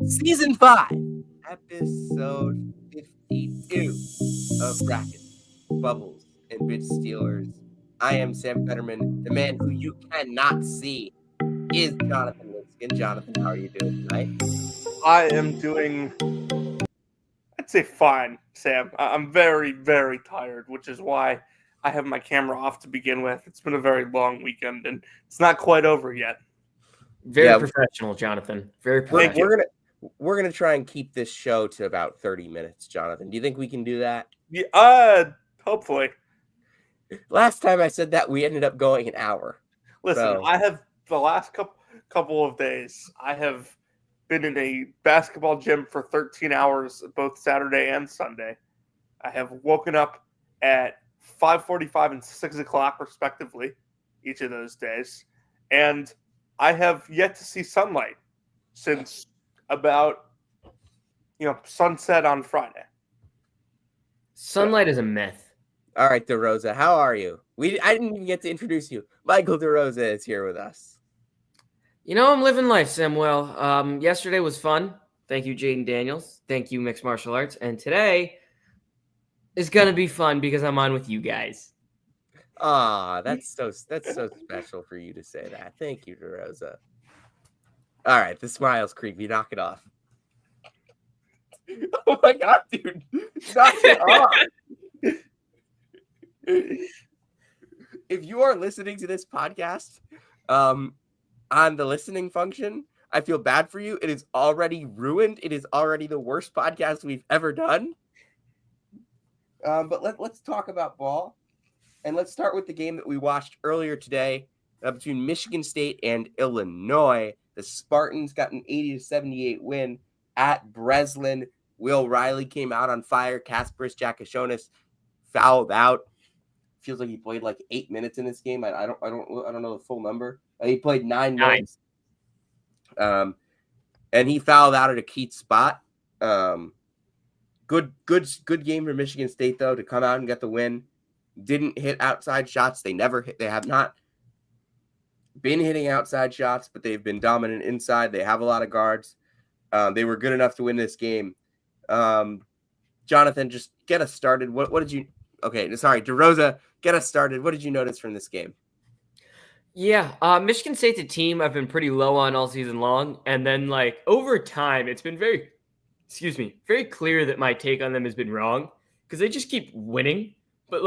Season 5, Episode 52 of Brackets, Bubbles, and Bitch Stealers. I am Sam Fetterman. The man who you cannot see is Jonathan Linskin. Jonathan, how are you doing tonight? I am doing, I'd say fine, Sam. I'm very, very tired, which is why I have my camera off to begin with. It's been a very long weekend, and it's not quite over yet. Very professional, Jonathan. Very professional. We're gonna try and keep this show to about 30 minutes, Jonathan. Do you think we can do that? Yeah, hopefully. Last time I said that, we ended up going an hour. Listen, I have the last couple of days, I have been in a basketball gym for 13 hours, both Saturday and Sunday. I have woken up at 5:45 and 6 o'clock, respectively, each of those days. And I have yet to see sunlight since about, sunset on Friday. Sunlight is a myth. All right, DeRosa, how are you? I didn't even get to introduce you. Michael DeRosa is here with us. I'm living life, Samuel. Yesterday was fun. Thank you, Jaden Daniels. Thank you, Mixed Martial Arts. And today is going to be fun because I'm on with you guys. That's so special for you to say that. Thank you, DeRosa. All right, the smile's creepy. Knock it off. Oh my god, dude. Knock it off. If you are listening to this podcast on the listening function, I feel bad for you. It is already ruined. It is already the worst podcast we've ever done. But let's talk about ball. And let's start with the game that we watched earlier today between Michigan State and Illinois. The Spartans got an 80-78 win at Breslin. Will Riley came out on fire. Kasparis Giakoušionis fouled out. Feels like he played like 8 minutes in this game. I don't know the full number. He played 9 minutes. And he fouled out at a key spot. Good game for Michigan State though to come out and get the win. Didn't hit outside shots. They have not been hitting outside shots, but they've been dominant inside. They have a lot of guards. They were good enough to win this game. Jonathan, just get us started. What did you? Okay, sorry, DeRosa, get us started. What did you notice from this game? Yeah, Michigan State's a team I've been pretty low on all season long, and then over time, it's been very clear that my take on them has been wrong because they just keep winning, but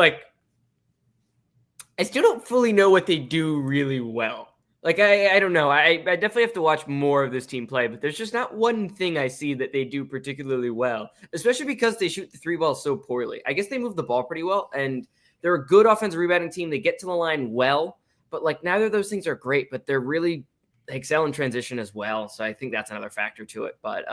I still don't fully know what they do really well. I don't know. I definitely have to watch more of this team play, but there's just not one thing I see that they do particularly well, especially because they shoot the three ball so poorly. I guess they move the ball pretty well, and they're a good offensive rebounding team. They get to the line well, but neither of those things are great, but they're really excel in transition as well. So I think that's another factor to it. But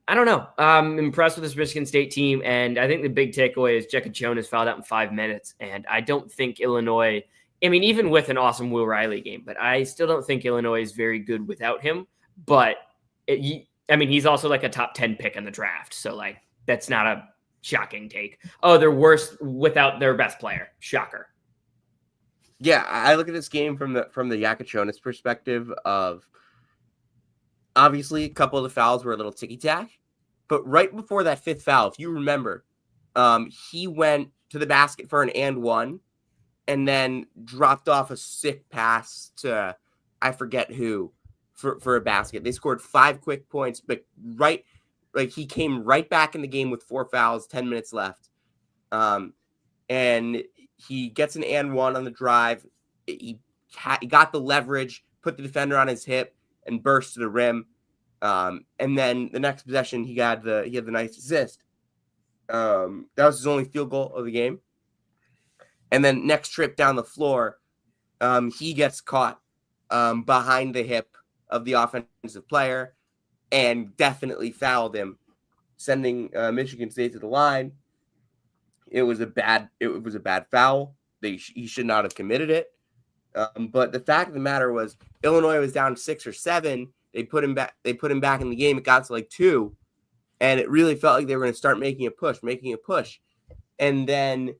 I don't know. I'm impressed with this Michigan State team, and I think the big takeaway is Giakoušionis fouled out in 5 minutes, and I don't think Illinois – even with an awesome Will Riley game, but I still don't think Illinois is very good without him. But, he's also a top 10 pick in the draft, so that's not a shocking take. Oh, they're worse without their best player. Shocker. Yeah, I look at this game from the Giakoušionis perspective of obviously a couple of the fouls were a little ticky-tack, but right before that fifth foul, if you remember, he went to the basket for an and one and then dropped off a sick pass to I forget who for a basket. They scored 5 quick points, but he came right back in the game with 4 fouls, 10 minutes left. And he gets an and one on the drive. He got the leverage, put the defender on his hip, and burst to the rim. And then the next possession, he had the nice assist. That was his only field goal of the game. And then next trip down the floor, he gets caught behind the hip of the offensive player and definitely fouled him, sending Michigan State to the line. It was a bad foul. He should not have committed it. But the fact of the matter was, Illinois was down 6 or 7. They put him back in the game. It got to 2, and it really felt like they were going to start making a push. And then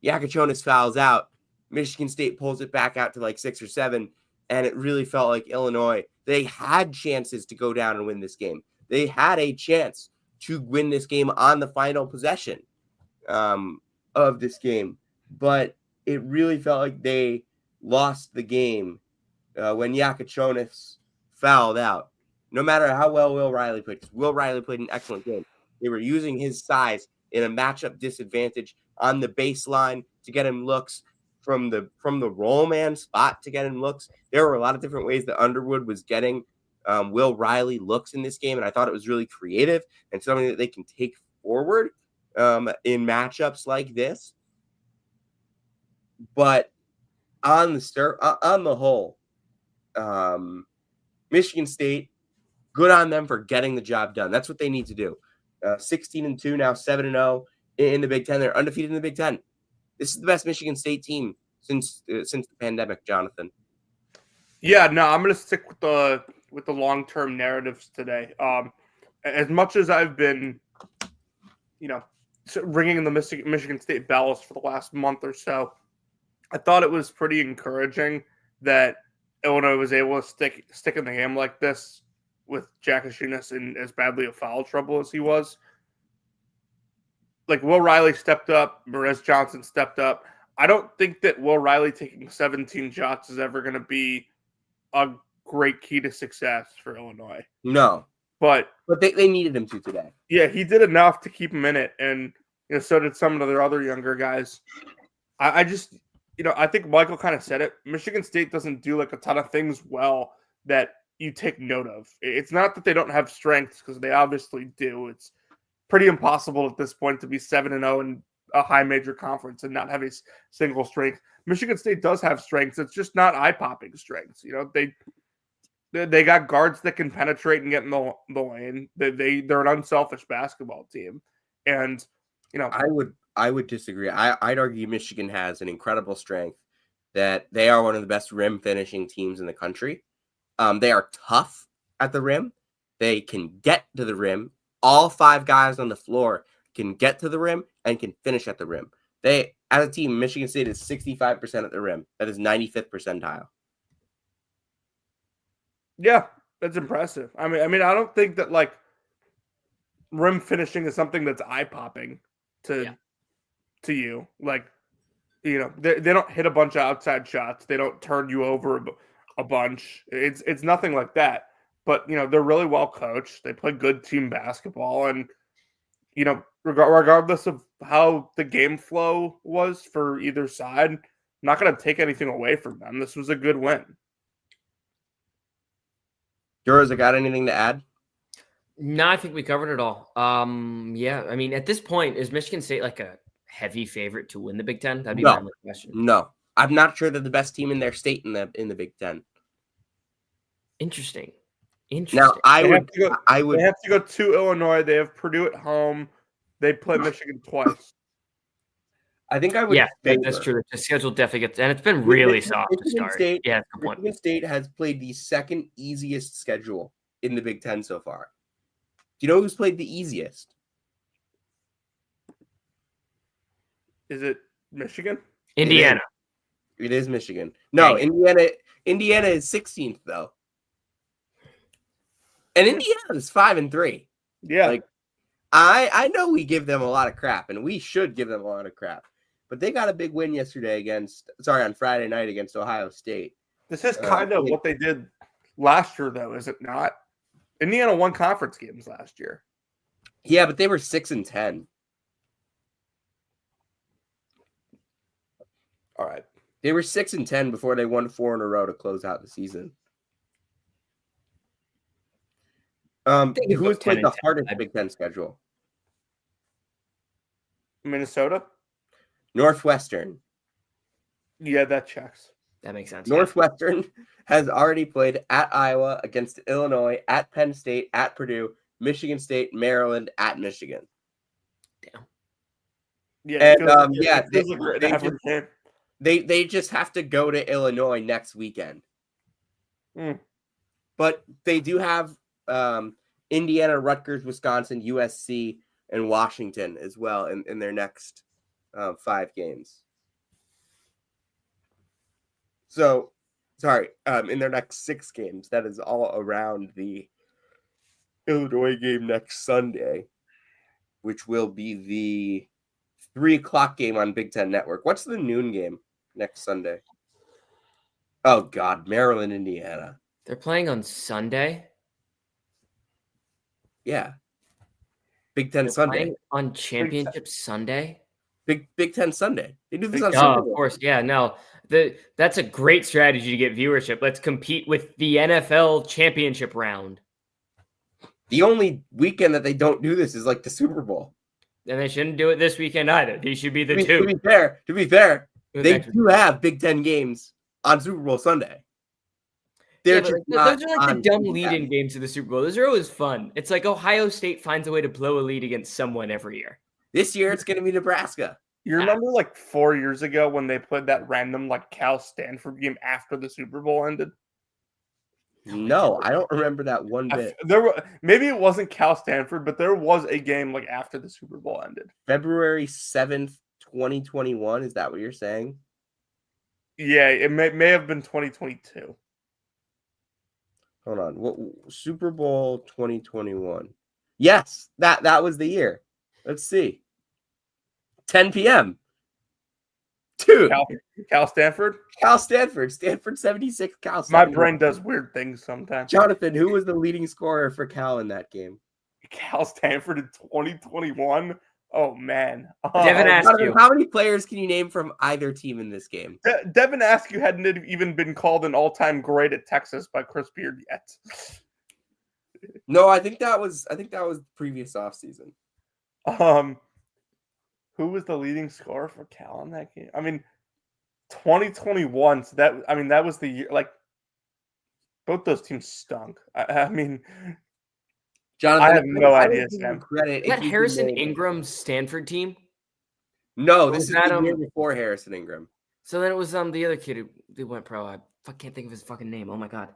Giakoušionis fouls out. Michigan State pulls it back out to 6 or 7. And it really felt like Illinois, they had chances to go down and win this game. They had a chance to win this game on the final possession of this game. But it really felt like they lost the game when Yakachonis fouled out. No matter how well Will Riley played, because Will Riley played an excellent game. They were using his size in a matchup disadvantage on the baseline to get him looks, from the roll man spot to get him looks. There were a lot of different ways that Underwood was getting Will Riley looks in this game, and I thought it was really creative and something that they can take forward in matchups like this. But on the whole, Michigan State, good on them for getting the job done. That's what they need to do. 16-2 now, 7-0 in the Big Ten. They're undefeated in the Big Ten. This is the best Michigan State team since the pandemic, Jonathan. Yeah, no, I'm going to stick with the long-term narratives today. As much as I've been, ringing the Michigan State bells for the last month or so, I thought it was pretty encouraging that Illinois was able to stick in the game like this with Jakachinas in as badly of foul trouble as he was. Like, Will Riley stepped up, Marez Johnson stepped up. I don't think that Will Riley taking 17 shots is ever going to be a great key to success for Illinois. No. But they needed him to today. Yeah, he did enough to keep him in it, and so did some of their other younger guys. I just, I think Michael kind of said it. Michigan State doesn't do like a ton of things well that you take note of. It's not that they don't have strengths, because they obviously do. It's pretty impossible at this point to be 7-0 in a high major conference and not have a single strength. Michigan State does have strengths. It's just not eye-popping strengths. They got guards that can penetrate and get in the lane. They're an unselfish basketball team, and I would disagree. I'd argue Michigan has an incredible strength, that they are one of the best rim finishing teams in the country. They are tough at the rim. They can get to the rim. All 5 guys on the floor can get to the rim and can finish at the rim. They, as a team, Michigan State is 65% at the rim. That is 95th percentile. Yeah, that's impressive. I mean, I don't think that like rim finishing is something that's eye popping to you. Like, they don't hit a bunch of outside shots. They don't turn you over a bunch. It's nothing like that. But they're really well coached. They play good team basketball, and regardless of how the game flow was for either side, I'm not going to take anything away from them. This was a good win. Duras, got anything to add? No, I think we covered it all. Yeah, I mean, at this point, is Michigan State like a heavy favorite to win the Big Ten? That'd be my only question. No, I'm not sure they're the best team in their state in the Big Ten. Interesting. Now, I would. They have to go to Illinois. They have Purdue at home. They play Michigan twice. I think I would. Yeah, that's true. The schedule definitely gets, and it's been really soft to start. Michigan State has played the second easiest schedule in the Big Ten so far. Do you know who's played the easiest? Is it Michigan? Indiana. It is Michigan. No, Indiana is 16th though. And Indiana is 5-3. Yeah. Like, I know we give them a lot of crap, and we should give them a lot of crap. But they got a big win on Friday night against Ohio State. This is kind of what they did last year, though, is it not? Indiana won conference games last year. Yeah, but they were 6-10. All right. They were 6-10 before they won 4 in a row to close out the season. Who has played the hardest Big Ten schedule? Minnesota? Northwestern. Yeah, that checks. That makes sense. Northwestern has already played at Iowa, against Illinois, at Penn State, at Purdue, Michigan State, Maryland, at Michigan. Damn. Yeah, and they just have to go to Illinois next weekend. But they do have Indiana, Rutgers, Wisconsin, USC, and Washington as well in their next 5 games. So in their next 6 games. That is all around the Illinois game next Sunday, which will be the 3:00 game on Big Ten Network. What's the noon game next Sunday? Oh, God, Maryland, Indiana. They're playing on Sunday? Yeah. Big Ten They're Sunday. playing on Championship Sunday? Big Ten Sunday. They do this on Oh, Super Bowl. of course. Yeah, no. That's a great strategy to get viewership. Let's compete with the NFL championship round. The only weekend that they don't do this is like the Super Bowl. And they shouldn't do it this weekend either. These should be the To two. be fair, they do have Big Ten games on Super Bowl Sunday. They're those are like the dumb lead-in games to the Super Bowl. Those are always fun. It's like Ohio State finds a way to blow a lead against someone every year. This year, it's going to be Nebraska. You remember like 4 years ago when they played that random like Cal-Stanford game after the Super Bowl ended? No, I don't remember that one bit. Maybe it wasn't Cal-Stanford, but there was a game like after the Super Bowl ended. February 7th, 2021. Is that what you're saying? Yeah, it may have been 2022. Hold on. What Super Bowl 2021? Yes, that was the year. Let's see. 10 p.m. Dude. Cal-Stanford? Cal-Stanford. Stanford 76, Cal 71. My brain does weird things sometimes. Jonathan, who was the leading scorer for Cal in that game? Cal-Stanford in 2021? Oh, man. Devin Jonathan, how many players can you name from either team in this game? Devin Askew hadn't even been called an all-time great at Texas by Chris Beard yet. No, I think that was the previous offseason. Who was the leading scorer for Cal in that game? I mean, 2021. So that was the year. Like, both those teams stunk. I mean, Jonathan, I have no idea, Sam. Is that Harrison Ingram's Stanford team? No, this is the year before Harrison Ingram. So then it was the other kid who went pro. I can't think of his fucking name. Oh my god.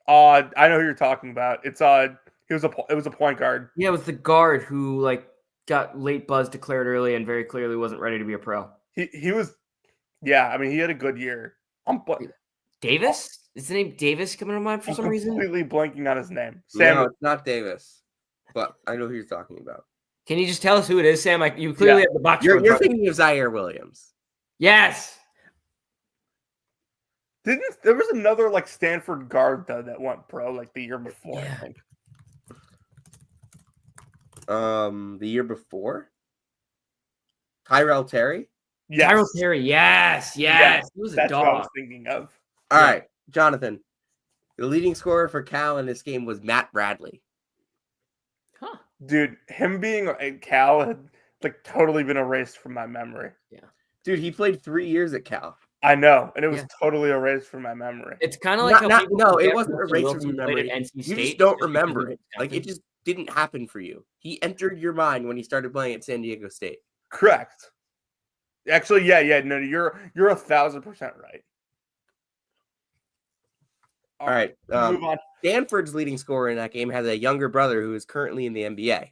I know who you're talking about. It was a point guard. Yeah, it was the guard who like got late buzz declared early and very clearly wasn't ready to be a pro. He was, yeah. I mean, he had a good year. Davis? Is the name Davis coming to mind for some reason? Completely blanking on his name. Sam, no, it's not Davis, but I know who you're talking about. Can you just tell us who it is, Sam? You clearly have the box. You're thinking of Zaire Williams. Yes. There was another like Stanford guard though that went pro like the year before, yeah. I think. The year before? Tyrell Terry? Yes. Tyrell Terry, yes. He was a dog. What I was thinking of. All right, Jonathan. The leading scorer for Cal in this game was Matt Bradley. Huh. Dude, him being at Cal had like totally been erased from my memory. Yeah. Dude, he played 3 years at Cal. I know, and it was totally erased from my memory. It's kind of like it wasn't erased from your memory. You just don't remember it. Like, it just didn't happen for you. He entered your mind when he started playing at San Diego State. Correct. Actually, yeah. No, you're 1,000% right. All right. Move on. Stanford's leading scorer in that game has a younger brother who is currently in the NBA.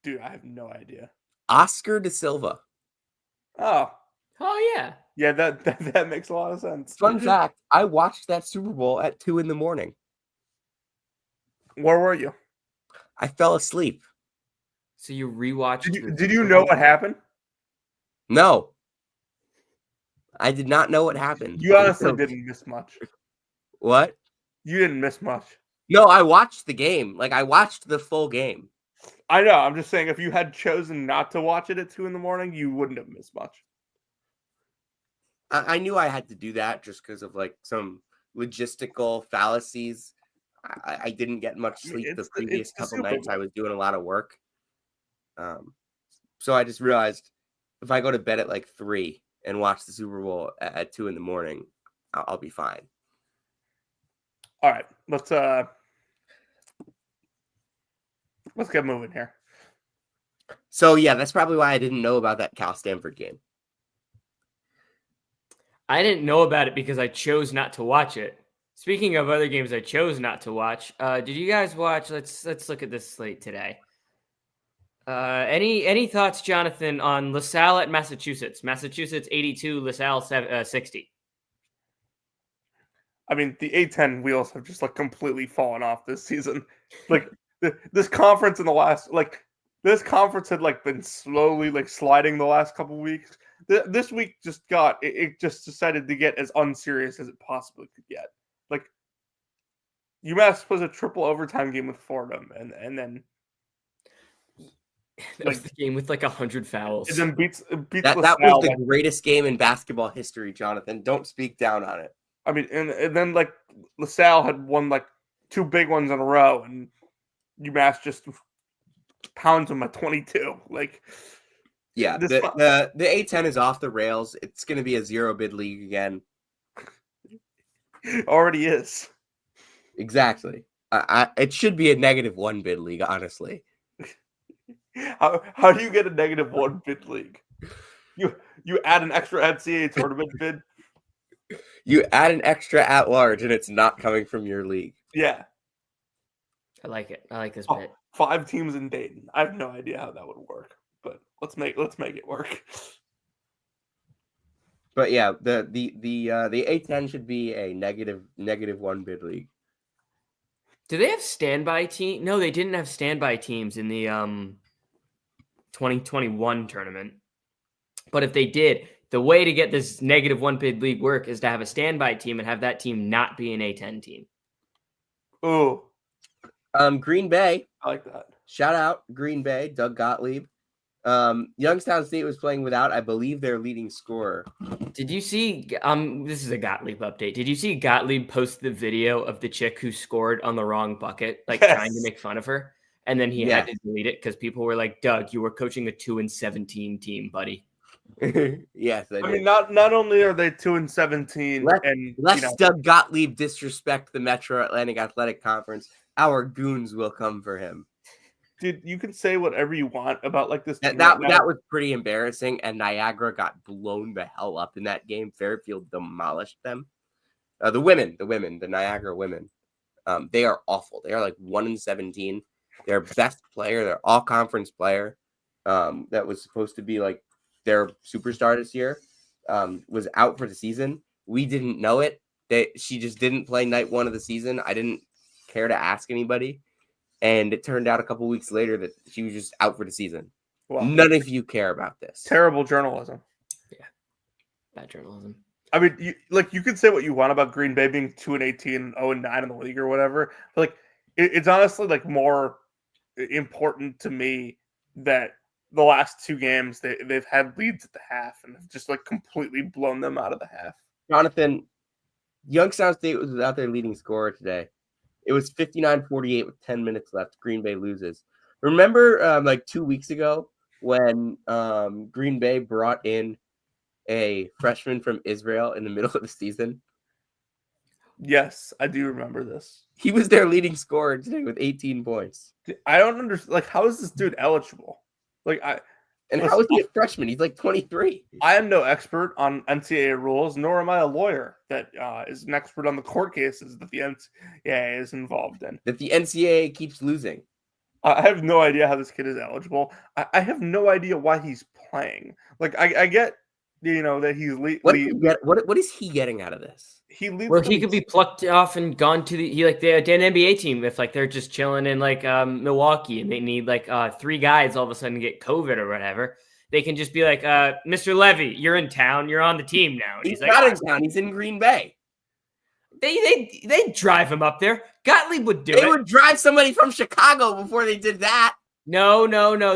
Dude, I have no idea. Oscar Da Silva. Oh yeah. Yeah, that makes a lot of sense. Fun fact, I watched that Super Bowl at 2 a.m. Where were you? I fell asleep. So you rewatched Did you know what happened? No. I did not know what happened. You honestly didn't miss much. What? You didn't miss much. No, I watched the game. Like, I watched the full game. I know. I'm just saying, if you had chosen not to watch it at 2 a.m, you wouldn't have missed much. I knew I had to do that just because of like some logistical fallacies. I didn't get much sleep the previous couple nights. I was doing a lot of work. So I just realized if I go to bed at like 3 and watch the Super Bowl at 2 a.m, I'll be fine. All right, let's get moving here. So yeah, that's probably why I didn't know about that Cal Stanford game. I didn't know about it because I chose not to watch it. Speaking of other games I chose not to watch, did you guys watch? Let's look at this slate today. Any thoughts, Jonathan, on LaSalle at Massachusetts? Massachusetts 82, LaSalle 60. I mean, the A10 wheels have just like completely fallen off this season. Like this conference in the last this conference had like been slowly like sliding the last couple weeks. This week just it just decided to get as unserious as it possibly could get. Like UMass was a triple overtime game with Fordham, and then that was the game with like 100 fouls. And then beats that LaSalle, was the greatest game in basketball history, Jonathan. Don't speak down on it. I mean, and then like LaSalle had won like 2 big ones in a row, and UMass just pounds them at 22. Like, yeah, the A10 is off the rails. It's going to be a 0 bid league again. Already is. Exactly. It should be a -1 bid league, honestly. How do you get a -1 bid league? You add an extra NCAA tournament bid. You add an extra at large, and it's not coming from your league. Yeah, I like it. I like this bit. 5 teams in Dayton. I have no idea how that would work, but let's make it work. But yeah, the A10 should be a -1 bid league. Do they have standby team? No, they didn't have standby teams in the 2021 tournament. But if they did, the way to get this -1 bid league work is to have a standby team and have that team not be an A10 team. Oh, Green Bay. I like that. Shout out Green Bay, Doug Gottlieb. Youngstown State was playing without, I believe, their leading scorer. Did you see? This is a Gottlieb update. Did you see Gottlieb post the video of the chick who scored on the wrong bucket, like trying to make fun of her, and then he had to delete it because people were like, "Doug, you were coaching a 2-17 team, buddy." Yes, I mean, not only are they 2-17, lest Doug Gottlieb disrespect the Metro Atlantic Athletic Conference, our goons will come for him. Dude, you can say whatever you want about like this. That was pretty embarrassing, and Niagara got blown the hell up in that game. Fairfield demolished them. The Niagara women, they are awful. They are like 1-17. Their best player, their all-conference player, that was supposed to be like their superstar this year, was out for the season. We didn't know it. She just didn't play night 1 of the season. I didn't care to ask anybody. And it turned out a couple weeks later that she was just out for the season. Well, none of you care about this. Terrible journalism. Yeah. Bad journalism. I mean, you could say what you want about Green Bay being 2-18 and 0-9 in the league or whatever. But like, it's honestly like more important to me that the last 2 games they've had leads at the half and have just like completely blown them out of the half. Jonathan, Youngstown State was without their leading scorer today. It was 59-48 with 10 minutes left. Green Bay loses. Remember like 2 weeks ago when Green Bay brought in a freshman from Israel in the middle of the season? Yes, I do remember this. He was their leading scorer today with 18 points. I don't understand. Like, how is this dude eligible? How is he a freshman? He's like 23. I am no expert on NCAA rules, nor am I a lawyer that is an expert on the court cases that the NCAA is involved in. That the NCAA keeps losing. I have no idea how this kid is eligible. I have no idea why he's playing. Like, I get, that he's what is he getting out of this? He leads. Well, he could be plucked off and gone to the an NBA team if like they're just chilling in like Milwaukee and they need like 3 guys all of a sudden get COVID or whatever. They can just be like, Mr. Levy, you're in town, you're on the team now. And he's not in town. He's in Green Bay. They drive him up there. Gottlieb would do it. They would drive somebody from Chicago before they did that. No.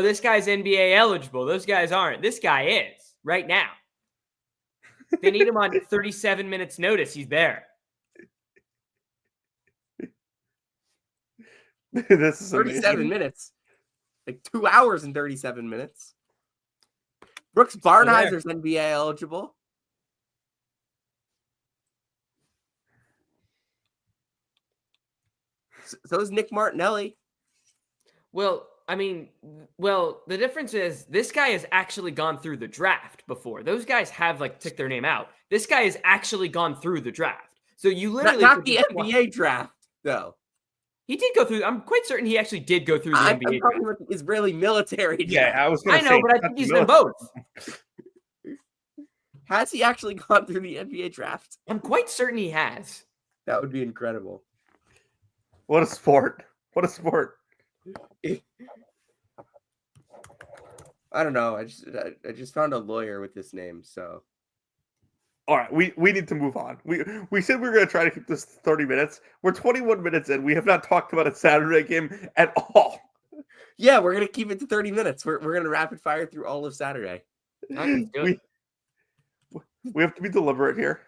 This guy's NBA eligible. Those guys aren't. This guy is right now. They need him on 37 minutes notice. He's there. This is 37 amazing. minutes. Like 2 hours and 37 minutes. Brooks Barnheiser's NBA eligible. So is Nick Martinelli. Well, the difference is this guy has actually gone through the draft before. Those guys have like took their name out. This guy has actually gone through the draft. So you literally not the NBA draft though. He did go through. I'm quite certain he actually did go through the I'm NBA talking draft. about the Israeli military draft. Yeah, I was going I to know, say. but I think he's been both. Has he actually gone through the NBA draft? I'm quite certain he has. That would be incredible. What a sport. What a sport. I don't know. I just found a lawyer with this name, so. All right, we need to move on. We said we were going to try to keep this 30 minutes. We're 21 minutes in. We have not talked about a Saturday game at all. Yeah, we're going to keep it to 30 minutes. We're going to rapid fire through all of Saturday. Let's do it. We have to be deliberate here.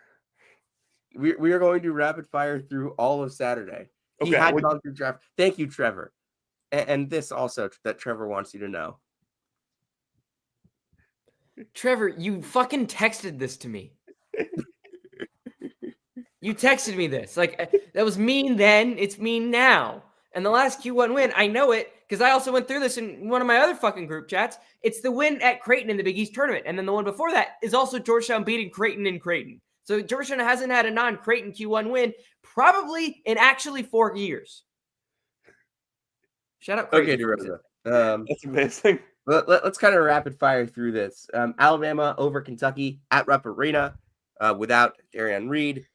We are going to rapid fire through all of Saturday. He Okay, had gone through draft. Thank you, Trevor. And this also that Trevor wants you to know. Trevor, you fucking texted this to me. You texted me this. Like, that was mean then. It's mean now. And the last Q1 win, I know it because I also went through this in one of my other fucking group chats. It's the win at Creighton in the Big East tournament. And then the one before that is also Georgetown beating Creighton in Creighton. So Georgetown hasn't had a non-Creighton Q1 win probably in actually 4 years. Shout out Creighton. Okay, DeRosa. That's amazing. Let's kind of rapid fire through this. Alabama over Kentucky at Rupp Arena without Darian Reed.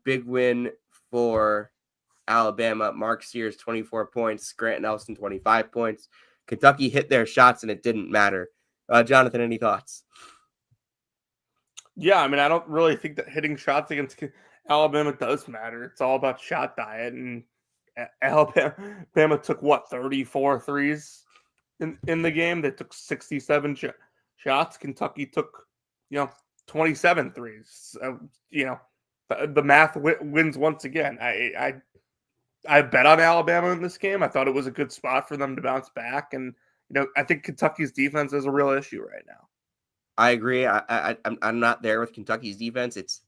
Big win for Alabama. Mark Sears, 24 points. Grant Nelson, 25 points. Kentucky hit their shots, and it didn't matter. Jonathan, any thoughts? Yeah, I mean, I don't really think that hitting shots against Alabama does matter. It's all about shot diet. And Alabama took, 34 threes in the game? They took 67 shots. Kentucky took, 27 threes. The math wins once again. I bet on Alabama in this game. I thought it was a good spot for them to bounce back. And, I think Kentucky's defense is a real issue right now. I agree. I'm not there with Kentucky's defense. It's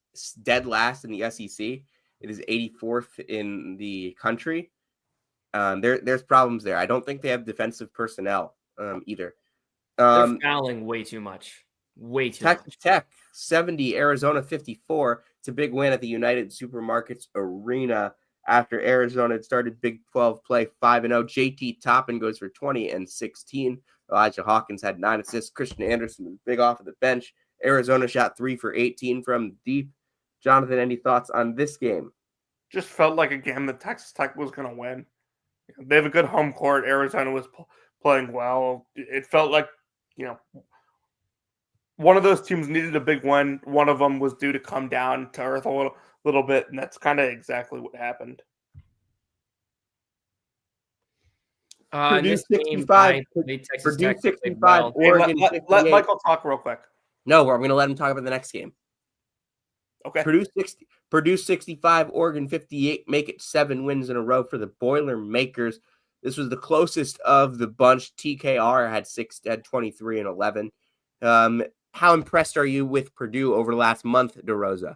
dead last in the SEC. It is 84th in the country. There's problems there. I don't think they have defensive personnel either. They're fouling way too much. Way too much. Tech 70, Arizona 54. It's a big win at the United Supermarkets Arena after Arizona had started Big 12 play 5-0. JT Toppin goes for 20 and 16. Elijah Hawkins had 9 assists. Christian Anderson was big off of the bench. Arizona shot 3 for 18 from deep. Jonathan, any thoughts on this game? Just felt like a game that Texas Tech was going to win. They have a good home court. Arizona was playing well. It felt like, one of those teams needed a big win. One of them was due to come down to earth a little bit, and that's kind of exactly what happened. Purdue 65. Purdue 65. Oregon 58. Let Michael talk real quick. No, we're going to let him talk about the next game. Okay. Purdue 65, Oregon 58, make it 7 wins in a row for the Boilermakers. This was the closest of the bunch. TKR had 23 and 11. How impressed are you with Purdue over the last month, DeRosa?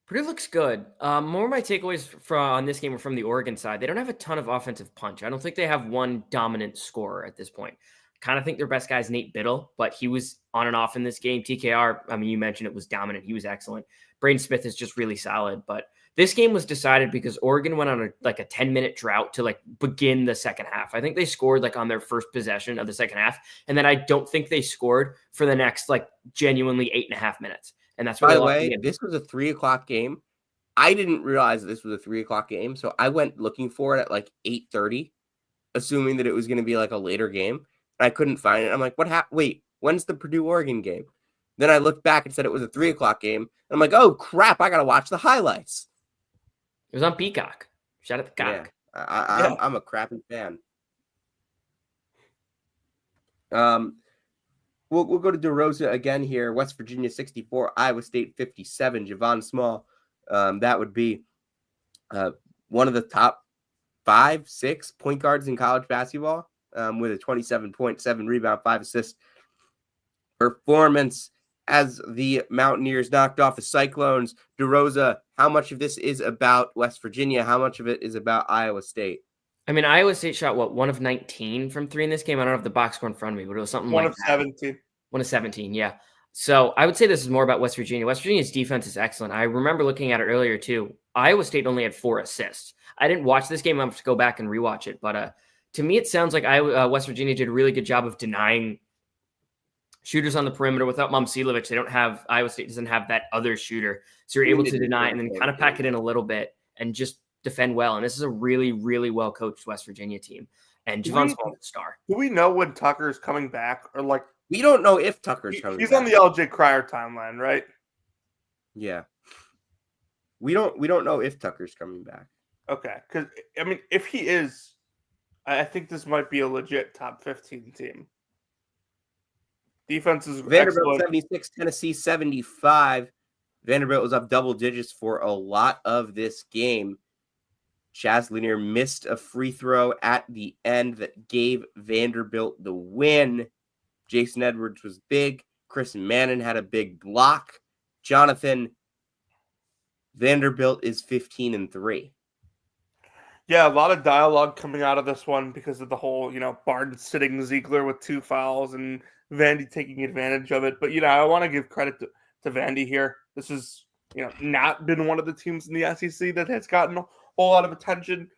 Purdue looks good. More of my takeaways on this game were from the Oregon side. They don't have a ton of offensive punch. I don't think they have one dominant scorer at this point. Kind of think their best guy is Nate Biddle, but he was on and off in this game. TKR, I mean, you mentioned it was dominant. He was excellent. Braden Smith is just really solid, but this game was decided because Oregon went on a 10-minute drought to begin the second half. I think they scored on their first possession of the second half, and then I don't think they scored for the next genuinely 8.5 minutes. And that's why. By the way, this was a 3:00 game. I didn't realize that this was a 3:00 game, so I went looking for it at 8:30, assuming that it was going to be a later game. And I couldn't find it. I'm like, what happened? Wait, when's the Purdue-Oregon game? Then I looked back and said it was a 3:00 game. And I'm like, oh, crap, I got to watch the highlights. It was on Peacock. Shout out to Peacock. Yeah, I'm a crappy fan. We'll go to DeRosa again here. West Virginia 64, Iowa State 57. Javon Small, that would be one of the top 5-6 point guards in college basketball with a 27.7 rebound, 5 assist performance as the Mountaineers knocked off the Cyclones. DeRosa, how much of this is about West Virginia? How much of it is about Iowa State? I mean, Iowa State shot, 1 of 19 from 3 in this game? I don't have the box score in front of me, but it was something 1 of 17. 1 of 17, yeah. So I would say this is more about West Virginia. West Virginia's defense is excellent. I remember looking at it earlier, too. Iowa State only had 4 assists. I didn't watch this game. I'm have to go back and rewatch it. But to me, it sounds like West Virginia did a really good job of denying shooters on the perimeter. Without Momcilovic, Iowa State doesn't have that other shooter. So you're able to deny and then kind of pack it in a little bit and just defend well. And this is a really, really well-coached West Virginia team. And Javon Small's a star. Do we know when Tucker's coming back? Or like, we don't know if Tucker's coming back. He's on the LJ Cryer timeline, right? Yeah. We don't know if Tucker's coming back. Okay. Because, I mean, if he is, I think this might be a legit top 15 team. Defense is Vanderbilt excellent. 76, Tennessee 75. Vanderbilt was up double digits for a lot of this game. Chaz Lanier missed a free throw at the end that gave Vanderbilt the win. Jason Edwards was big. Chris Mannon had a big block. Jonathan, Vanderbilt is 15-3. Yeah, a lot of dialogue coming out of this one because of the whole, Barnes sitting Ziegler with 2 fouls and Vandy taking advantage of it. But, I want to give credit to Vandy here. This has, not been one of the teams in the SEC that has gotten a whole lot of attention.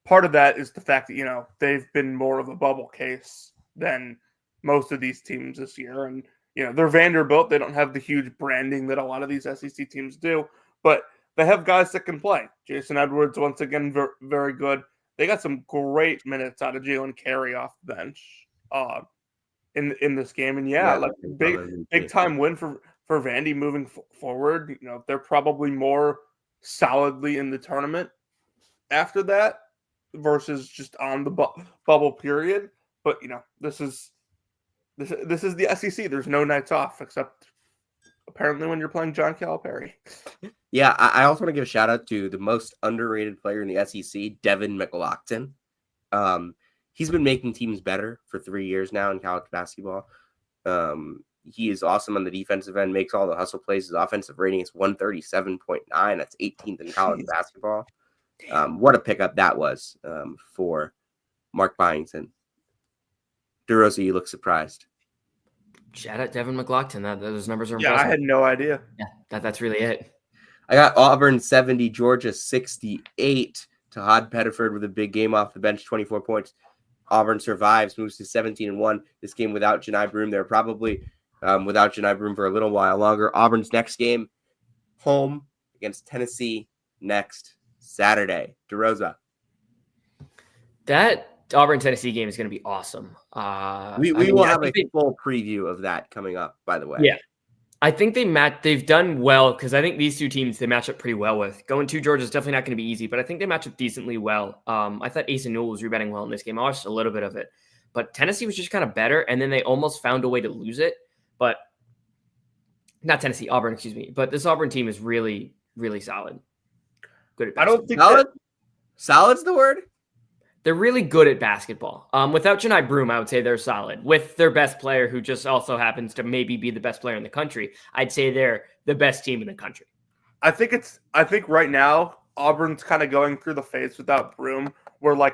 Part of that is the fact that, they've been more of a bubble case than most of these teams this year. And, they're Vanderbilt. They don't have the huge branding that a lot of these SEC teams do. But they have guys that can play. Jason Edwards, once again, very good. They got some great minutes out of Jalen Carey off the bench in this game. And big time win for Vandy moving forward. They're probably more solidly in the tournament after that versus just on the bubble period. But this is the SEC. There's no nights off except apparently when you're playing John Calipari. Yeah, I also want to give a shout out to the most underrated player in the SEC, Devin McLaughlin. He's been making teams better for 3 years now in college basketball. He is awesome on the defensive end, makes all the hustle plays. His offensive rating is 137.9. That's 18th in college basketball. What a pickup that was for Mark Byington. DeRosa, you look surprised. Shout out Devin McLaughlin. Those numbers are impressive. I had no idea. Yeah, that's really it. I got Auburn 70, Georgia 68. Tahad Pettiford with a big game off the bench, 24 points. Auburn survives, moves to 17-1. This game without Janai Broom. They're probably without Janai Broom for a little while longer. Auburn's next game, home against Tennessee next Saturday. DeRosa. That Auburn-Tennessee game is going to be awesome. We will have a full preview of that coming up, by the way. Yeah. I think they've done well because I think these two teams, they match up pretty well with. Going to Georgia is definitely not going to be easy, but I think they match up decently well. I thought Asa Newell was rebounding well in this game. I watched a little bit of it. But Tennessee was just kind of better, and then they almost found a way to lose it. But not Tennessee, Auburn, excuse me. But this Auburn team is really, really solid. Good at basketball. I don't think solid? Solid's the word? They're really good at basketball. Without Janai Broom, I would say they're solid. With their best player, who just also happens to maybe be the best player in the country, I'd say they're the best team in the country. I think right now Auburn's kind of going through the phase without Broom, where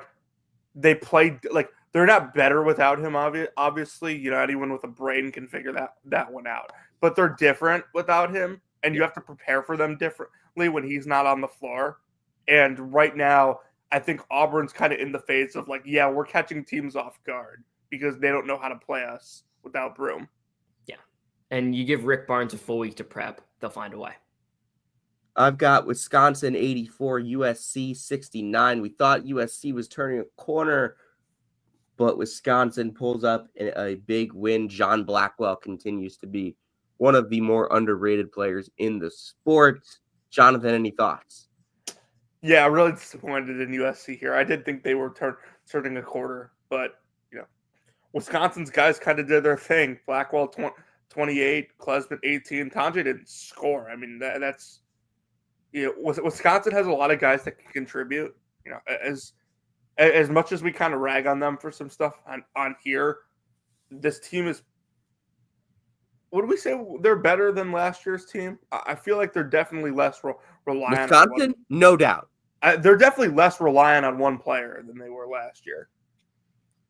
they play they're not better without him. Obviously, anyone with a brain can figure that one out. But they're different without him, and you have to prepare for them differently when he's not on the floor. And right now, I think Auburn's kind of in the phase of we're catching teams off guard because they don't know how to play us without Broom. Yeah. And you give Rick Barnes a full week to prep, they'll find a way. I've got Wisconsin 84, USC 69. We thought USC was turning a corner, but Wisconsin pulls up a big win. John Blackwell continues to be one of the more underrated players in the sport. Jonathan, any thoughts? Yeah, really disappointed in USC here. I did think they were turning a quarter, but Wisconsin's guys kind of did their thing. Blackwell 28, Klesman 18. Tanjay didn't score. I mean, that's Wisconsin has a lot of guys that can contribute. As much as we kind of rag on them for some stuff on here, this team is. What do we say? They're better than last year's team. I feel like they're definitely less reliant. Wisconsin, no doubt. They're definitely less reliant on one player than they were last year.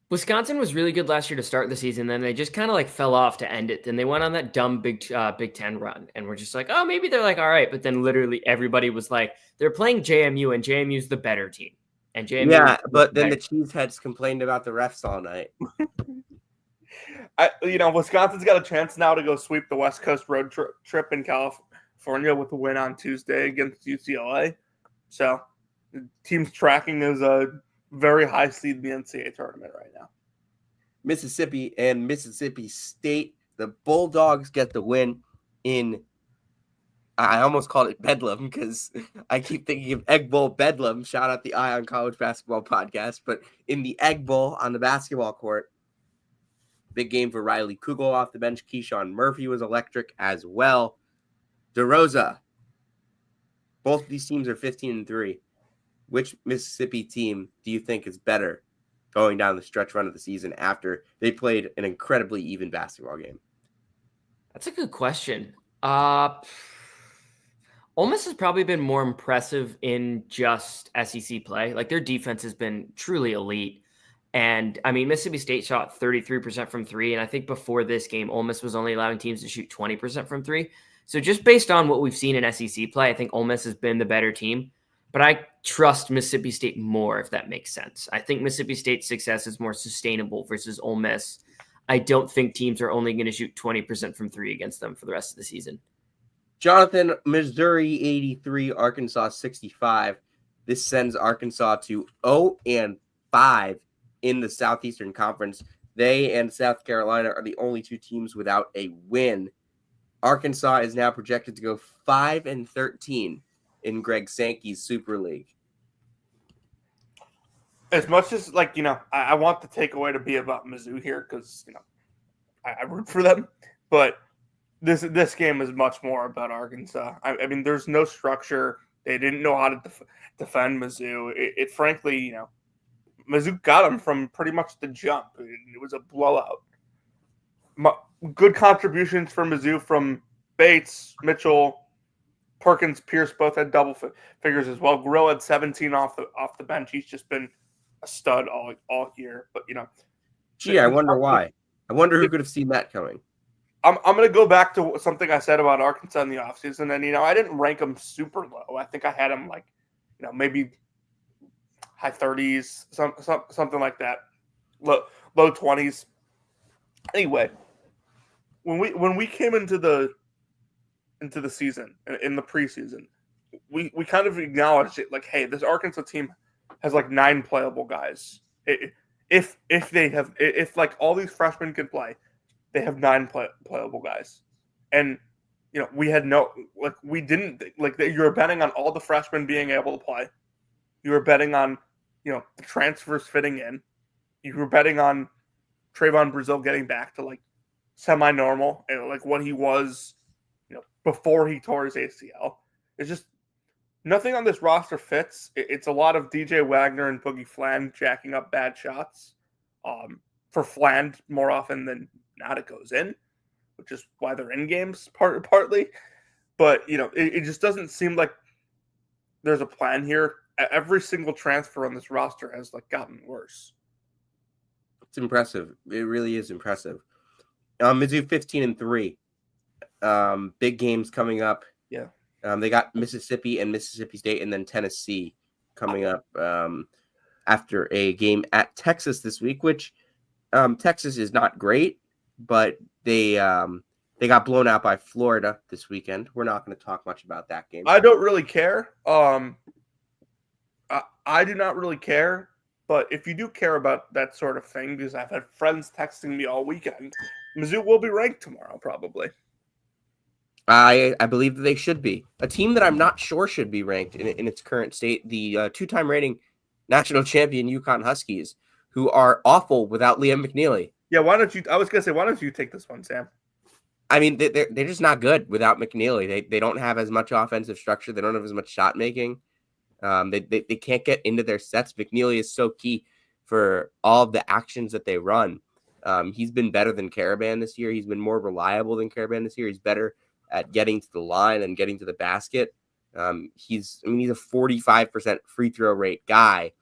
Wisconsin was really good last year to start the season. Then they just kind of like fell off to end it. Then they went on that dumb Big Ten run, and we're just like, oh, maybe they're like all right. But then literally everybody was like, they're playing JMU, and JMU's the better team, and JMU. Yeah, but then the Cheeseheads complained about the refs all night. Wisconsin's got a chance now to go sweep the West Coast road trip in California with a win on Tuesday against UCLA. So the team's tracking as a very high seed in the NCAA tournament right now. Mississippi and Mississippi State, the Bulldogs get the win in, I almost called it Bedlam because I keep thinking of Egg Bowl Bedlam. Shout out the Eye on College Basketball podcast. But in the Egg Bowl on the basketball court, big game for Riley Kugel off the bench. Keyshawn Murphy was electric as well. DeRosa. Both of these teams are 15-3. Which Mississippi team do you think is better going down the stretch run of the season after they played an incredibly even basketball game? That's a good question. Ole Miss has probably been more impressive in just SEC play. Like their defense has been truly elite. And I mean, Mississippi State shot 33% from three. And I think before this game, Ole Miss was only allowing teams to shoot 20% from three. So just based on what we've seen in SEC play, I think Ole Miss has been the better team. But I trust Mississippi State more, if that makes sense. I think Mississippi State's success is more sustainable versus Ole Miss. I don't think teams are only going to shoot 20% from three against them for the rest of the season. Jonathan, Missouri 83, Arkansas 65. This sends Arkansas to 0-5 in the Southeastern Conference. They and South Carolina are the only two teams without a win. Arkansas is now projected to go 5-13 in Greg Sankey's Super League. As much as, I want the takeaway to be about Mizzou here because, I root for them. But this game is much more about Arkansas. I mean, there's no structure. They didn't know how to defend Mizzou. It frankly, Mizzou got them from pretty much the jump. It was a blowout. Good contributions for Mizzou from Bates, Mitchell, Perkins, Pierce both had double figures as well. Grill had 17 off the bench. He's just been a stud all year. But I wonder why. I wonder who could have seen that coming. I'm going to go back to something I said about Arkansas in the offseason. And I didn't rank them super low. I think I had them maybe high 30s, something like that, low 20s. Anyway, when we came into the season, in the preseason, we kind of acknowledged it, hey, this Arkansas team has 9 playable guys. If all these freshmen can play, they have 9 playable guys. And we had we didn't you were betting on all the freshmen being able to play. You were betting on the transfers fitting in. You were betting on Trayvon Brazil getting back to semi-normal and what he was before he tore his ACL. It's just nothing on this roster fits. It's a lot of DJ Wagner and Boogie Fland jacking up bad shots. For Fland, more often than not, it goes in, which is why they're in games partly. But it just doesn't seem like there's a plan here. Every single transfer on this roster has gotten worse. It's impressive. It really is impressive. Mizzou 15-3. Big games coming up. Yeah. They got Mississippi and Mississippi State and then Tennessee coming up after a game at Texas this week, which Texas is not great, but they got blown out by Florida this weekend. We're not going to talk much about that game. I don't really care. I do not really care, but if you do care about that sort of thing, because I've had friends texting me all weekend, Mizzou will be ranked tomorrow, probably. I believe that they should be. A team that I'm not sure should be ranked in its current state, the two-time reigning national champion UConn Huskies, who are awful without Liam McNeely. Yeah, why don't you take this one, Sam? I mean, they're just not good without McNeely. They don't have as much offensive structure. They don't have as much shot making. They can't get into their sets. McNeely is so key for all of the actions that they run. He's been better than Caravan this year. He's been more reliable than Caravan this year. He's better at getting to the line and getting to the basket. He's a 45% free throw rate guy.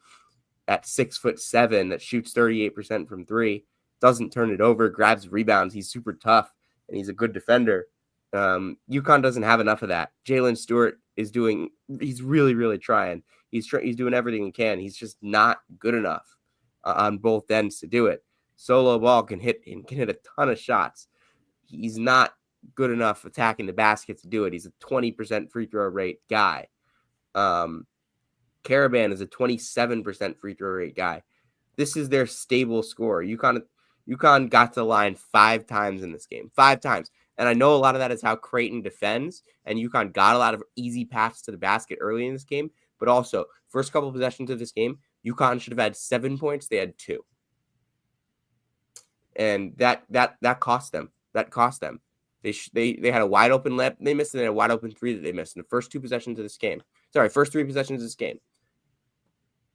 at 6'7" that shoots 38% from three, doesn't turn it over, grabs rebounds. He's super tough and he's a good defender. UConn doesn't have enough of that. Jalen Stewart he's really, really trying. He's doing everything he can. He's just not good enough on both ends to do it. Solo ball can hit a ton of shots. He's not good enough attacking the basket to do it. He's a 20% free throw rate guy. Caravan is a 27% free throw rate guy. This is their stable score. UConn got to the line 5 times in this game. 5 times. And I know a lot of that is how Creighton defends, and UConn got a lot of easy paths to the basket early in this game. But also, first couple possessions of this game, UConn should have had 7 points. They had 2. And that cost them. That cost them. They had a wide open layup they missed, and then a wide open 3 that they missed in the first 2 possessions of this game. First 3 possessions of this game.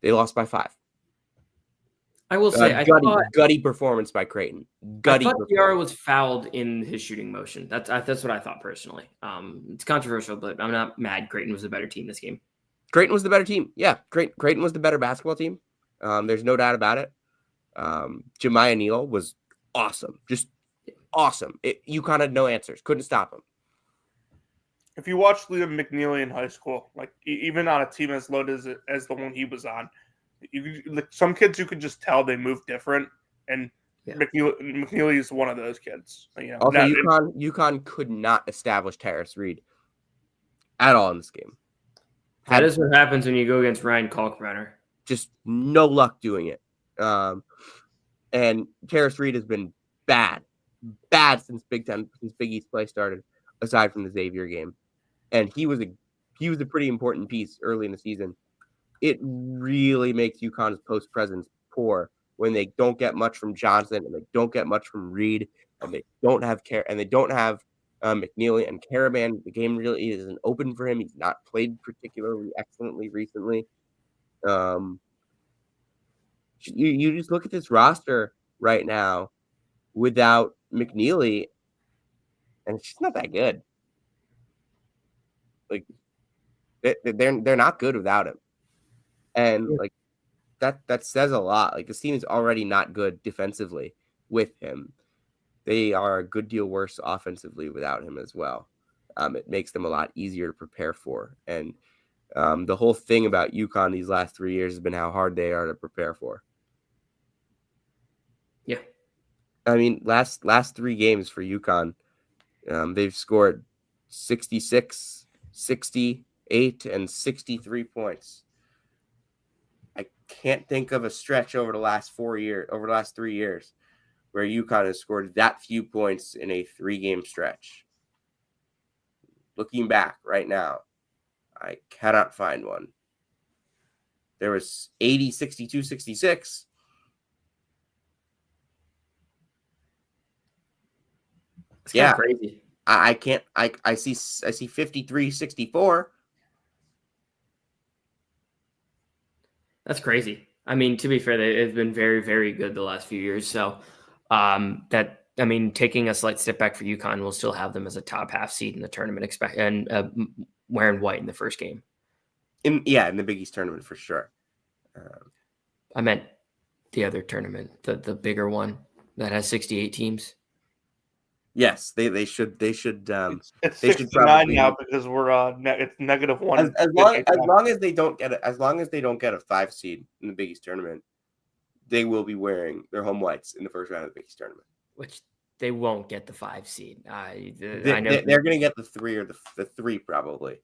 They lost by 5. I will say, gutty performance by Creighton. I thought Diarra was fouled in his shooting motion. That's what I thought personally. It's controversial, but I'm not mad. Creighton was a better team this game. Creighton was the better team. Yeah, Creighton was the better basketball team. There's no doubt about it. Jemiah Neal was awesome. Just awesome. UConn had no answers. Couldn't stop him. If you watch Liam McNeely in high school, like even on a team as loaded as the one he was on, some kids you could just tell they move different, and McNeely is one of those kids. Also, UConn could not establish Terrace Reed at all in this game. That is what happens when you go against Ryan Kalkbrenner. Just no luck doing it. And Terrace Reed has been bad since Big East play started, aside from the Xavier game. And he was a pretty important piece early in the season. It really makes UConn's post presence poor when they don't get much from Johnson and they don't get much from Reed and they don't have McNeely and Caravan. The game really isn't open for him. He's not played particularly excellently recently. You just look at this roster right now without McNeely, and it's just not that good. Like they're not good without him, and like that says a lot. Like this team is already not good defensively with him. They are a good deal worse offensively without him as well. It makes them a lot easier to prepare for, and the whole thing about UConn these last 3 years has been how hard they are to prepare for. Yeah. I mean, last 3 games for UConn, they've scored 66, 68, and 63 points. I can't think of a stretch over the last 3 years, where UConn has scored that few points in a 3-game stretch. Looking back right now, I cannot find one. There was 80, 62, 66. It's kind of crazy. I see 53, 64. That's crazy. I mean, to be fair, they've been very, very good the last few years. So taking a slight step back for UConn, we'll still have them as a top half seed in the tournament, and wearing white in the first game. In the Big East tournament for sure. I meant the other tournament, the bigger one that has 68 teams. Yes, they should. It's They 69 should probably now because we're it's -1. As long as they don't get a 5 seed in the Big East tournament, they will be wearing their home whites in the first round of the Big East tournament. Which they won't get the 5 seed. I know they're going to get the 3 or the 3 probably.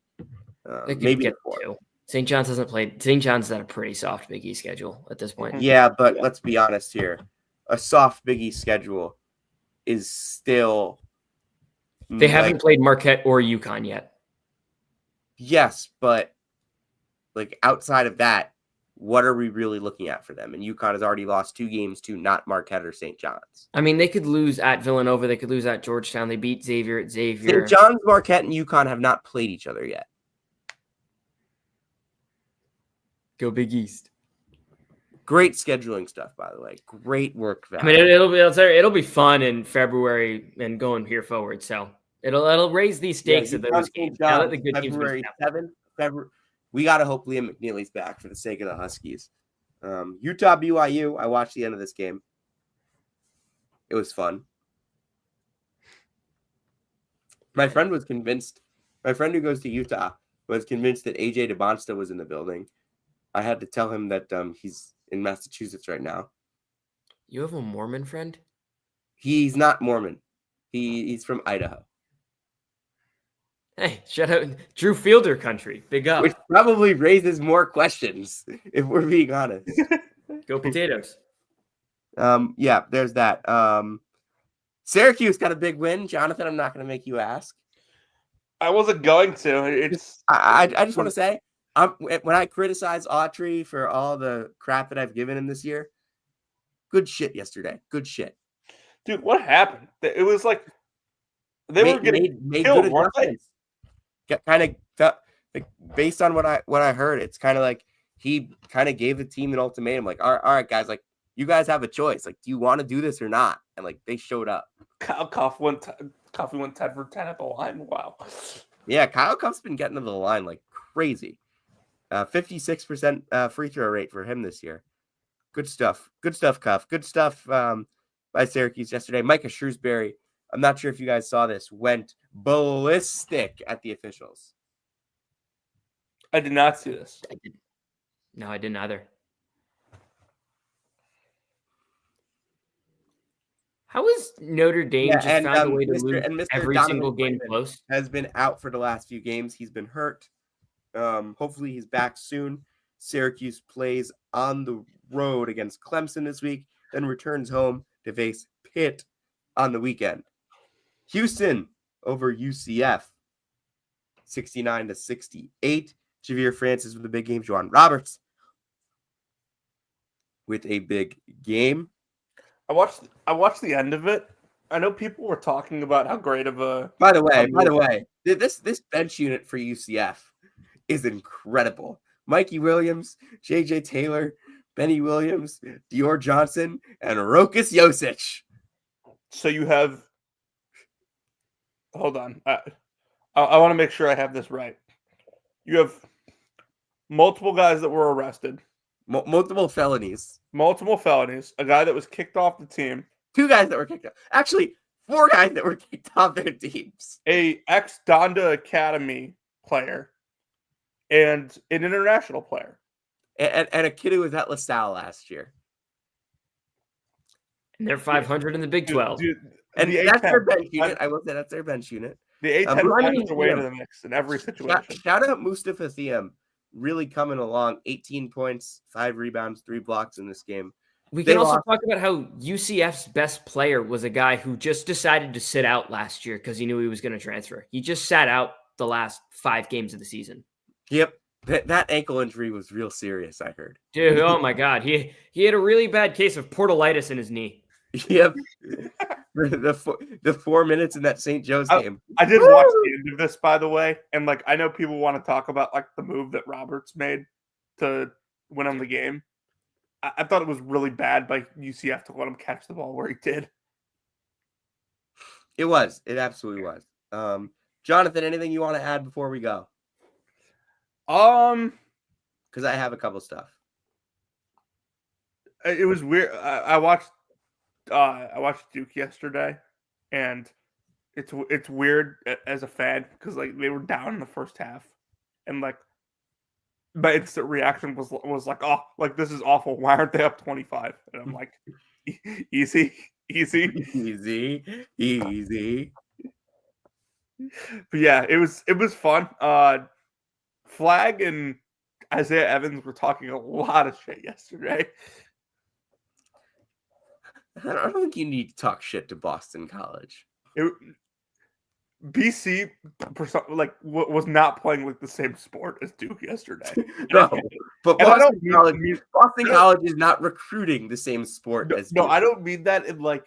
Maybe get 4. St. John's hasn't played. St. John's had a pretty soft Big East schedule at this point. Yeah, but let's be honest here. A soft Big East schedule is still. They haven't played Marquette or UConn yet. Yes, but like outside of that, what are we really looking at for them? And UConn has already lost 2 games to not Marquette or St. John's. I mean, they could lose at Villanova. They could lose at Georgetown. They beat Xavier at Xavier. St. John's, Marquette, and UConn have not played each other yet. Go Big East. Great scheduling stuff, by the way. Great work. I mean, it'll be fun in February and going here forward. So it'll raise these stakes of those games. Now that the good February 7th. We got to hope Liam McNeely's back for the sake of the Huskies. Utah BYU. I watched the end of this game. It was fun. My friend was convinced. My friend who goes to Utah was convinced that AJ DeBonsta was in the building. I had to tell him that he's in Massachusetts right now. You have a Mormon friend? He's not Mormon. He's from Idaho. Hey, shout out Drew Fielder country. Big up. Which probably raises more questions, if we're being honest. Go Potatoes. Yeah, there's that. Syracuse got a big win. Jonathan, I'm not going to make you ask. I wasn't going to. I just want to say, when I criticize Autry for all the crap that I've given him this year, good shit yesterday. Good shit. Dude, what happened? It was like they were getting killed, good weren't they? Kind of felt like, based on what I heard, it's kind of like he kind of gave the team an ultimatum, like, all right, guys, like, you guys have a choice. Like, do you want to do this or not? And like, they showed up. Kyle Cuff went 10 for 10 at the line. Wow. Yeah, Kyle Cuff's been getting to the line like crazy. 56% free throw rate for him this year. Good stuff. Good stuff, Cuff. Good stuff by Syracuse yesterday. Micah Shrewsbury, I'm not sure if you guys saw this, went ballistic at the officials. I did not see this. No, I didn't either. How is Notre Dame just found a way to lose every single game close? Has been out for the last few games. He's been hurt. Hopefully he's back soon. Syracuse plays on the road against Clemson this week, then returns home to face Pitt on the weekend. Houston over UCF, 69-68. Javier Francis with a big game. Juwan Roberts with a big game. I watched the end of it. I know people were talking about how great of a. By the way, this bench unit for UCF is incredible. Mikey Williams, JJ Taylor, Benny Williams, Dior Johnson, and Rokas Josic. So you have. Hold on. I want to make sure I have this right. You have multiple guys that were arrested. Multiple felonies. Multiple felonies. A guy that was kicked off the team. 2 guys that were kicked off. Actually, 4 guys that were kicked off their teams. A ex-Donda Academy player. And an international player. And a kid who was at LaSalle last year. And they're 500 in the Big 12. And that's their bench unit. I will say that's their bench unit. The A10 finds their way to the mix in every situation. Shout out Mustafa Thiam. Really coming along. 18 points, 5 rebounds, 3 blocks in this game. We can also talk about how UCF's best player was a guy who just decided to sit out last year because he knew he was going to transfer. He just sat out the last 5 games of the season. Yep. That ankle injury was real serious, I heard. Dude, oh my God. He had a really bad case of portalitis in his knee. Yep. the 4 minutes in that St. Joe's game. I did watch the end of this, by the way, and like I know people want to talk about like the move that Roberts made to win on the game. I thought it was really bad by UCF to let him catch the ball where he did. It was. It absolutely was. Jonathan, anything you want to add before we go? Because I have a couple stuff. It was weird. I watched Duke yesterday, and it's weird as a fan because like they were down in the first half, and like my instant reaction was like, oh, like this is awful. Why aren't they up 25? And I'm like, easy. But yeah, it was fun. Flag and Isaiah Evans were talking a lot of shit yesterday. I don't think you need to talk shit to Boston College. BC was not playing like the same sport as Duke yesterday. No, but Boston College is not recruiting the same sport as Duke. No, I don't mean that in like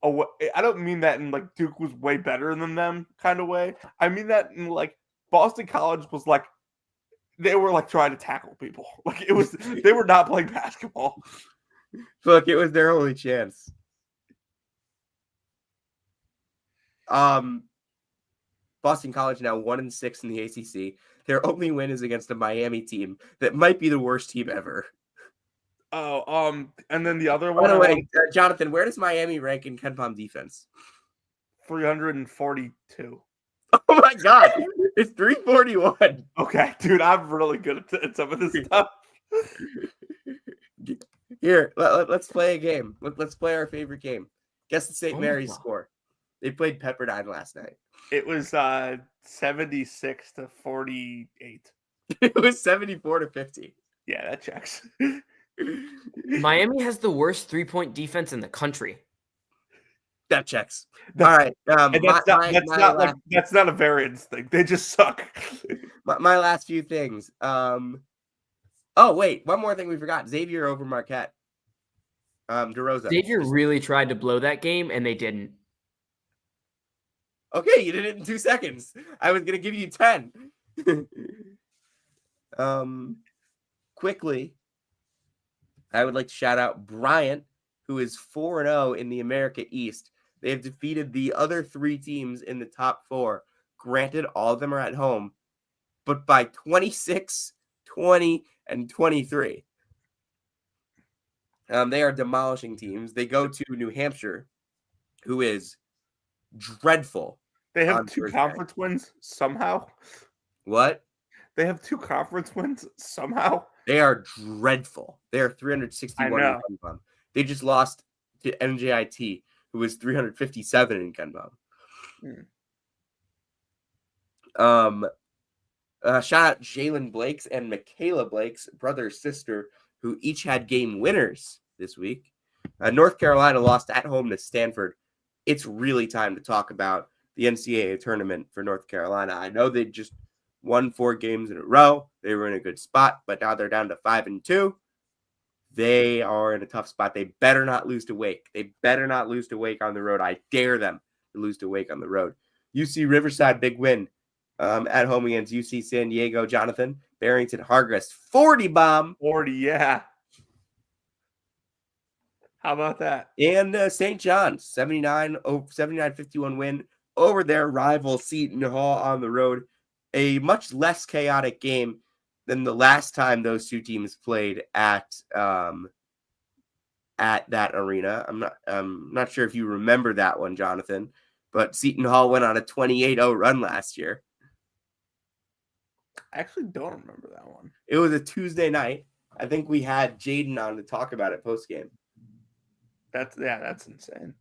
I don't mean that in like Duke was way better than them kind of way. I mean that in like Boston College was like they were like trying to tackle people. Like it was they were not playing basketball. Look, it was their only chance. Boston College now 1-6 in the ACC. Their only win is against a Miami team that might be the worst team ever. And then the other By one, the way, Jonathan, where does Miami rank in KenPom defense? 342. Oh my God, it's 341. Okay, dude, I'm really good at some of this stuff. Here, let's play a game. Let's play our favorite game. Guess the St. Mary's score. They played Pepperdine last night. It was 76 to 48. It was 74 to 50. Yeah, that checks. Miami has the worst 3-point defense in the country. That checks. All right. That's not a variance thing. They just suck. my last few things. Oh wait, one more thing we forgot. Xavier over Marquette. DeRosa. Xavier really tried to blow that game, and they didn't. Okay, you did it in 2 seconds. I was gonna give you 10. Quickly, I would like to shout out Bryant, who is 4-0 in the America East. They have defeated the other 3 teams in the top 4. Granted, all of them are at home, but by 26, 20, and 23. They are demolishing teams. They go to New Hampshire, who is dreadful. They have 2 conference wins somehow. What? They have 2 conference wins somehow. They are dreadful. They are 361 in KenPom. They just lost to NJIT, who was 357 in KenPom. Shout out Jalen Blake's and Michaela Blake's brother sister, who each had game winners this week. North Carolina lost at home to Stanford. It's really time to talk about the NCAA tournament for North Carolina. I know they just won 4 games in a row. They were in a good spot, but now they're down to 5-2. They are in a tough spot. They better not lose to Wake. They better not lose to Wake on the road. I dare them to lose to Wake on the road. UC Riverside, big win at home against UC San Diego. Jonathan Barrington Hargress, 40 bomb. 40, yeah. How about that? And St. John's, 79-51 win over their rival Seton Hall on the road. A much less chaotic game than the last time those 2 teams played at that arena. I'm not sure if you remember that one, Jonathan, but Seton Hall went on a 28-0 run last year. I actually don't remember that one. It was a Tuesday night. I think we had Jaden on to talk about it post game. That's insane.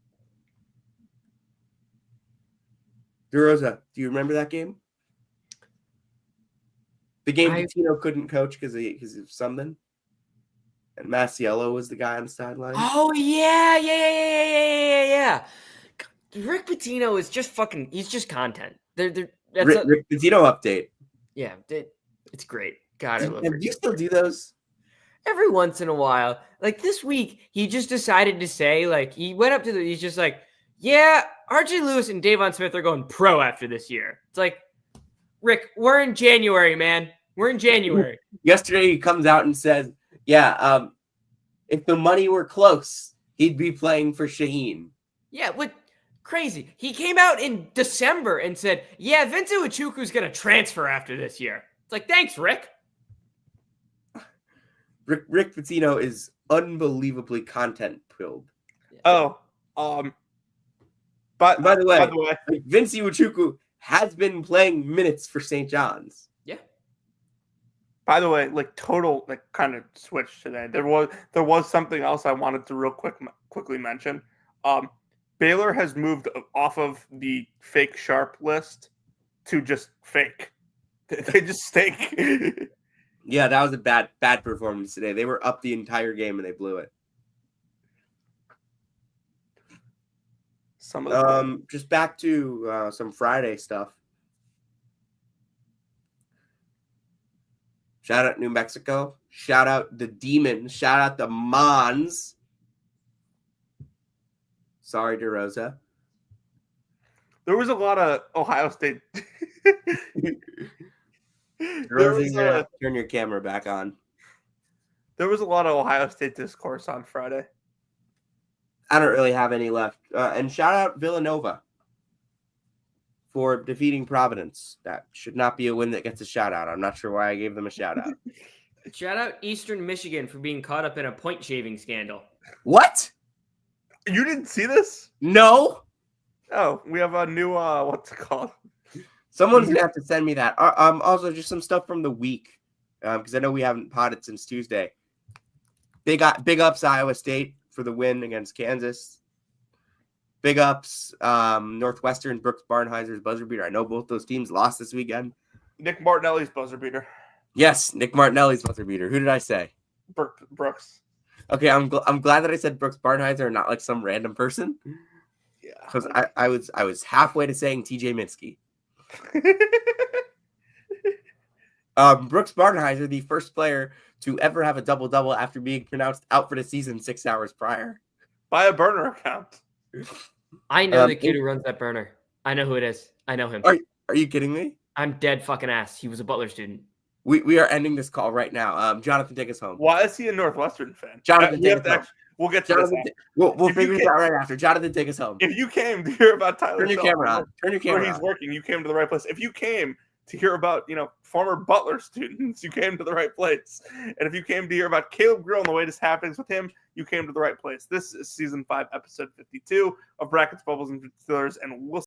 DeRosa, do you remember that game? The game Pitino couldn't coach because of something. And Masiello was the guy on the sideline. Oh, yeah. Rick Pitino is just he's just content. Rick Pitino update. Yeah, it's great. God, I love Do you still do those? Every once in a while. Like this week, he just decided to say, like, he went up to he's just like, yeah, RJ Lewis and Davon Smith are going pro after this year. It's like, Rick, we're in January, man. We're in January. Yesterday, he comes out and says, yeah, if the money were close, he'd be playing for Shaheen. Yeah, what crazy. He came out in December and said, yeah, Vincent Ichukwu's going to transfer after this year. It's like, thanks, Rick. Rick Pitino is unbelievably content-filled. Oh, but by the way, Vincent Ichukwu has been playing minutes for St. John's. Yeah. By the way, total kind of switch today. There was something else I wanted to quickly mention. Baylor has moved off of the fake sharp list to just fake. They just stink. Yeah, that was a bad performance today. They were up the entire game and they blew it. Just back to some Friday stuff. Shout out New Mexico. Shout out the Demons. Shout out the Mons. Sorry, DeRosa. There was a lot of Ohio State. DeRosa, turn your camera back on. There was a lot of Ohio State discourse on Friday. I don't really have any left. And shout out Villanova for defeating Providence. That should not be a win that gets a shout out. I'm not sure why I gave them a shout out. Shout out Eastern Michigan for being caught up in a point shaving scandal. What? You didn't see this? No. Oh, we have a new what's it called? Someone's gonna have to send me that. Also just some stuff from the week, because I know we haven't potted since Tuesday. Big ups Iowa State for the win against Kansas. Big ups Northwestern, Brooks Barnheiser's buzzer beater. I know both those teams lost this weekend. Nick Martinelli's buzzer beater. Yes, Nick Martinelli's buzzer beater. Who did I say? Brooks. Okay, I'm glad that I said Brooks Barnheiser and not like some random person. Yeah, because I was halfway to saying TJ Minsky. Brooks Barnheiser, the first player to ever have a double-double after being pronounced out for the season 6 hours prior. By a burner account. I know the kid who runs that burner. I know who it is. I know him. Are you kidding me? I'm dead fucking ass. He was a Butler student. We are ending this call right now. Jonathan, take us home. Why is he a Northwestern fan? Jonathan, take us home. We'll get to Jonathan, this. We'll figure it out right after. Jonathan, take us home. If you came to hear about Tyler, turn your camera on. Turn your camera where he's working, you came to the right place. If you came to hear about, former Butler students, you came to the right place. And if you came to hear about Caleb Grill and the latest happenings with him, you came to the right place. This is season 5, episode 52 of Brackets, Bubbles, and Distillers, and we'll